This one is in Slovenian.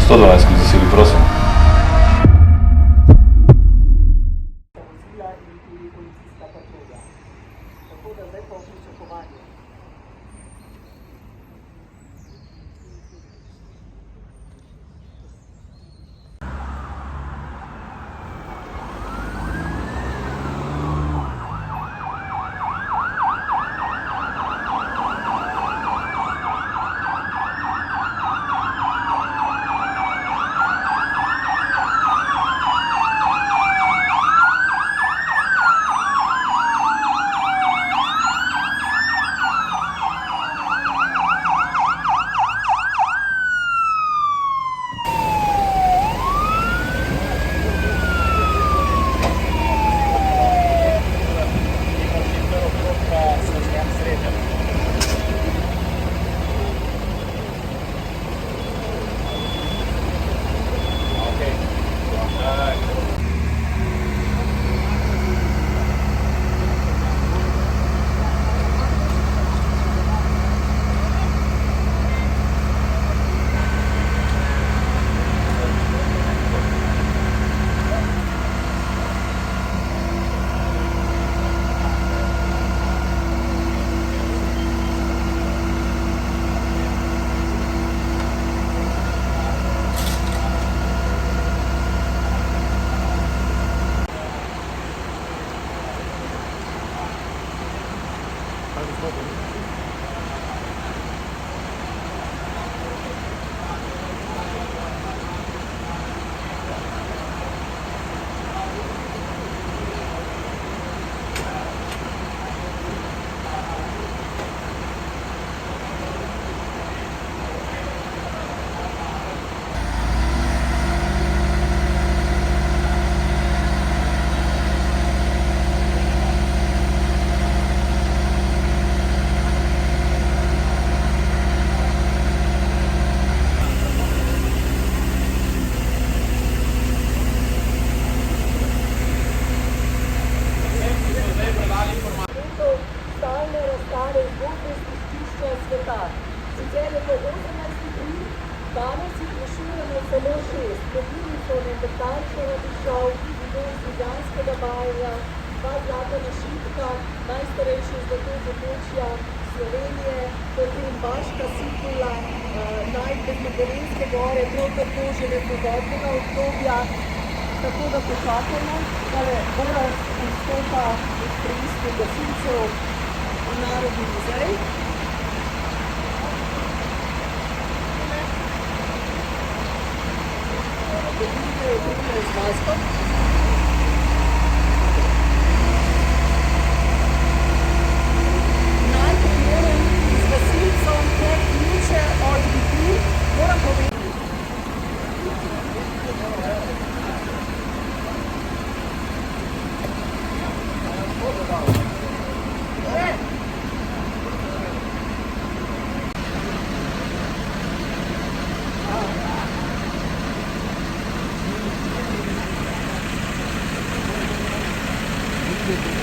112 skozi sili, prosim. Vozila in tudi policijska patrulja. Tako da zdaj po pričakovanju. Sicer je to 18 dni, danes jih rešujemo samo 6. Dobili so Neandertalce Radišov, Idol iz Ljubljanskega barja, 2 Zlatana Šitka, najstarejši iz Zlatega Potočja Slovenije, potem Baška Sikula, najdbe z Gorenjske gore, prav tako že lepodobnega obdobja. Tako da počakamo, da je Boras izstopa iz preiskov gasilcev v Narodni muzej. Dobite je z maskom. Najprej moram z gasilcem te ključe od ljudi, moram povedati. Thank you.